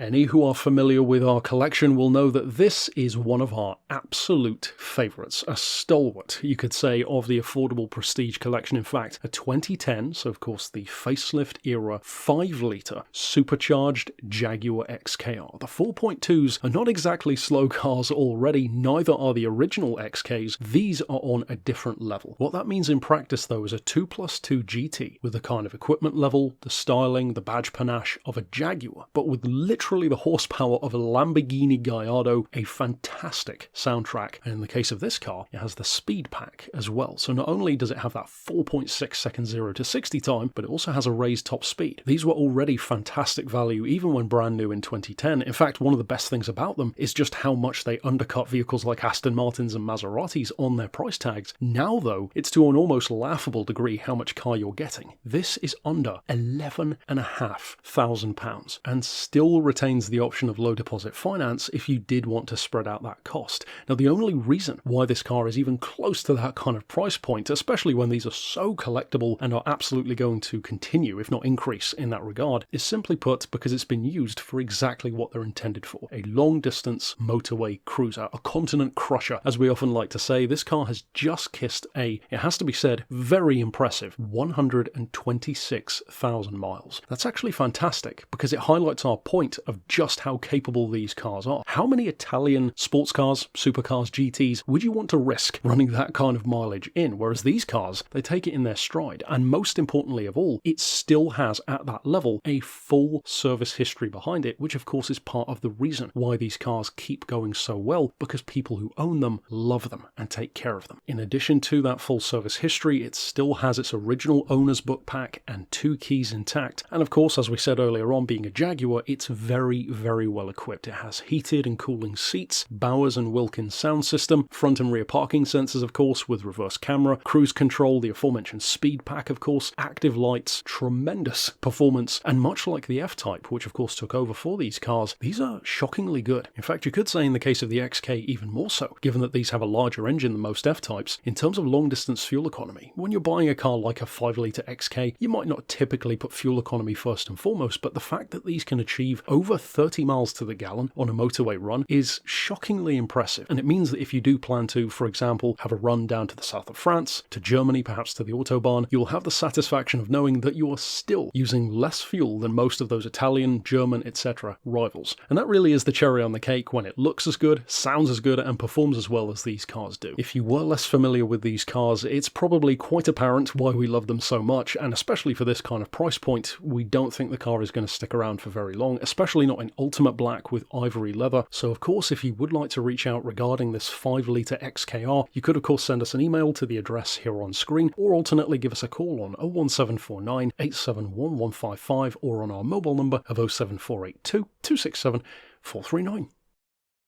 Any who are familiar with our collection will know that this is one of our absolute favourites, a stalwart, you could say, of the affordable prestige collection. In fact, a 2010, so of course the facelift era, 5-litre supercharged Jaguar XKR. The 4.2s are not exactly slow cars already, neither are the original XKs. These are on a different level. What that means in practice though is a 2+2 GT with the kind of equipment level, the styling, the badge panache of a Jaguar, but with literally the horsepower of a Lamborghini Gallardo, a fantastic soundtrack. And in the case of this car, it has the speed pack as well. So not only does it have that 4.6 second 0 to 60 time, but it also has a raised top speed. These were already fantastic value even when brand new in 2010. In fact, one of the best things about them is just how much they undercut vehicles like Aston Martins and Maseratis on their price tags. Now though, it's to an almost laughable degree how much car you're getting. This is under £11,500 and still retains the option of low deposit finance if you did want to spread out that cost. Now the only reason why this car is even close to that kind of price point, especially when these are so collectible and are absolutely going to continue, if not increase in that regard, is simply put because it's been used for exactly what they're intended for. A long distance motorway cruiser, a continent crusher, as we often like to say. This car has just kissed it has to be said, very impressive 126,000 miles. That's actually fantastic because it highlights our point of just how capable these cars are. How many Italian sports cars, supercars, GTs would you want to risk running that kind of mileage in? Whereas these cars, they take it in their stride. And most importantly of all, it still has at that level a full service history behind it, which of course is part of the reason why these cars keep going so well, because people who own them love them and take care of them. In addition to that full service history, it still has its original owner's book pack and 2 keys intact. And of course, as we said earlier on, being a Jaguar, it's very, very well equipped. It has heated and cooling seats, Bowers and Wilkins sound system, front and rear parking sensors of course, with reverse camera, cruise control, the aforementioned speed pack of course, active lights, tremendous performance, and much like the F-Type, which of course took over for these cars, these are shockingly good. In fact, you could say in the case of the XK even more so, given that these have a larger engine than most F-Types. In terms of long distance fuel economy, when you're buying a car like a 5-litre XK, you might not typically put fuel economy first and foremost, but the fact that these can achieve over 30 miles to the gallon on a motorway run is shockingly impressive. And it means that if you do plan to, for example, have a run down to the south of France, to Germany, perhaps to the Autobahn, you'll have the satisfaction of knowing that you are still using less fuel than most of those Italian, German, etc. rivals. And that really is the cherry on the cake when it looks as good, sounds as good, and performs as well as these cars do. If you were less familiar with these cars, it's probably quite apparent why we love them so much, and especially for this kind of price point, we don't think the car is going to stick around for very long, especially not in ultimate black with ivory leather. So of course, if you would like to reach out regarding this 5-litre XKR, you could of course send us an email to the address here on screen, or alternately give us a call on 01749 871 155 or on our mobile number of 07482 267 439.